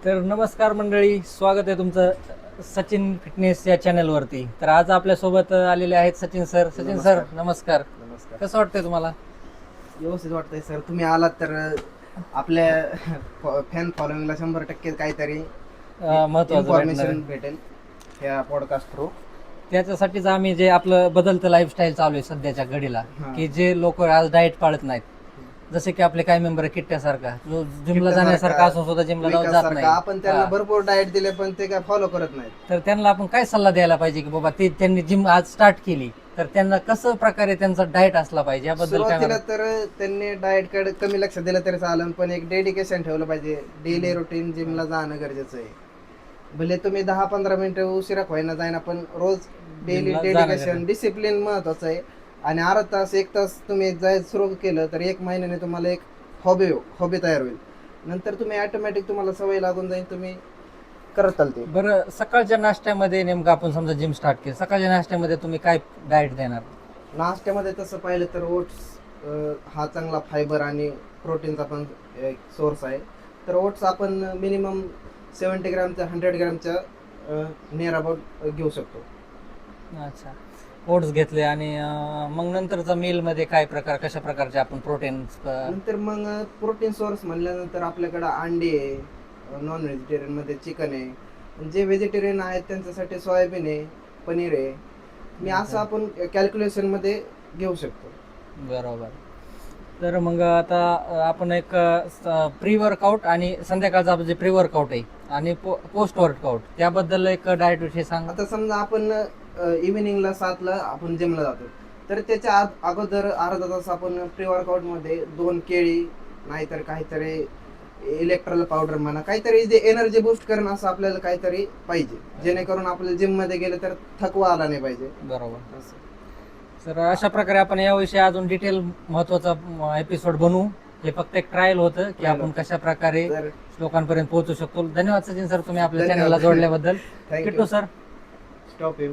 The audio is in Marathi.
तर नमस्कार मंडळी, स्वागत आहे तुमचं सचिन फिटनेस या चॅनलवरती. तर आज आपल्यासोबत आलेले आहेत सचिन सर. सचिन सर नमस्कार. नमस्कार. कसं वाटतंय तुम्हाला? व्यवस्थित वाटतंय सर. तुम्ही आलात तर आपल्या फॅन फॉलोइंगला 100% काहीतरी महत्वाचं इन्फॉर्मेशन भेटेल ह्या पॉडकास्ट थ्रू. त्याच्यासाठीच आम्ही जे आपलं बदलतं लाईफस्टाईल चालू आहे सध्याच्या घडीला, की जे लोक आज डाएट पाळत नाहीत, जसे की आपले काही मेंबर किट्ट्यासारखा जो जिमला जाण्यासारखा असून सुद्धा जिमला जात नाही, आपण त्यांना भरपूर डाएट दिले पण ते काय फॉलो करत नाहीत. तर त्यांना आपण काय सल्ला द्यायला पाहिजे की बाबा ते त्यांनी जिम आज स्टार्ट केली तर त्यांना कसं प्रकारे त्यांचा डाएट असला पाहिजे याबद्दल काय सुरुवातीला तर त्यांनी डाएट कडे कमी लक्ष दिलं तरी चालेल, पण एक डेडिकेशन ठेवलं पाहिजे. डेली रुटीन जिमला जाणं गरजेचं आहे. भले तुम्ही 10-15 मिनिटं उशिरा होईना जाईना, पण रोज डेली जिमला जाणं डेडिकेशन गरजेचं. डिसिप्लिन महत्वाचं आहे. आणि अर्धा तास 1 तास तुम्ही जायचं सुरू केलं तर 1 महिन्याने तुम्हाला एक हॉबी तयार होईल. नंतर तुम्ही ऑटोमॅटिक तुम्हाला सवय लागून जाईल, तुम्ही करत चालते. बरं, सकाळच्या नाश्त्यामध्ये नेमकं आपण समजा जिम स्टार्ट केली, सकाळच्या नाश्त्यामध्ये तुम्ही काय डाएट देणार? नाश्त्यामध्ये तसं पाहिलं तर ओट्स हा चांगला फायबर आणि प्रोटीनचा पण एक सोर्स आहे. तर ओट्स आपण मिनिमम 70 ग्रॅमच्या 100 ग्रॅमच्या नियर अबाउट घेऊ शकतो. अच्छा, ओट्स घेतले आणि मग नंतरचा मील मध्ये काय प्रकार, कशा प्रकारचे आपण प्रोटीन? नंतर मग प्रोटीन सोर्स म्हणल्यानंतर आपल्याकडे अंडी आहे, नॉन व्हेजिटेरियन मध्ये चिकन आहे, जे व्हेजिटेरियन आहेत त्यांच्यासाठी सोयाबीन आहे, पनीर आहे. मी असं आपण कॅल्क्युलेशन मध्ये घेऊ शकतो. बरोबर. तर मग आता आपण एक प्री वर्कआउट आणि संध्याकाळचं आपलं जे प्री वर्कआउट आहे आणि पोस्ट वर्कआउट त्याबद्दल एक डाएट विषयी सांग. आता समजा आपण इव्हिनिंगला 7ला आपण जिमला जातो, तर त्याच्या अगोदर अर्धा तास आपण प्री वर्कआउट मध्ये 2 केळी नाहीतर काहीतरी इलेक्ट्रॉल पावडर म्हणा, काहीतरी जे एनर्जी बूस्ट करणं असं आपल्याला काहीतरी पाहिजे, जेणेकरून आपल्याला जिम मध्ये गेलं तर थकवा आला नाही पाहिजे. बरोबर. तर अशा प्रकारे आपण याविषयी अजून डिटेल महत्वाचा एपिसोड बनवू. हे फक्त एक ट्रायल होतं की आपण कशा प्रकारे तर लोकांपर्यंत पोहोचू शकतो. धन्यवाद सचिन सर, तुम्ही आपल्या धन्यवाद. चॅनलला जोडल्याबद्दल. Thank you. Kittu sir. Stop him.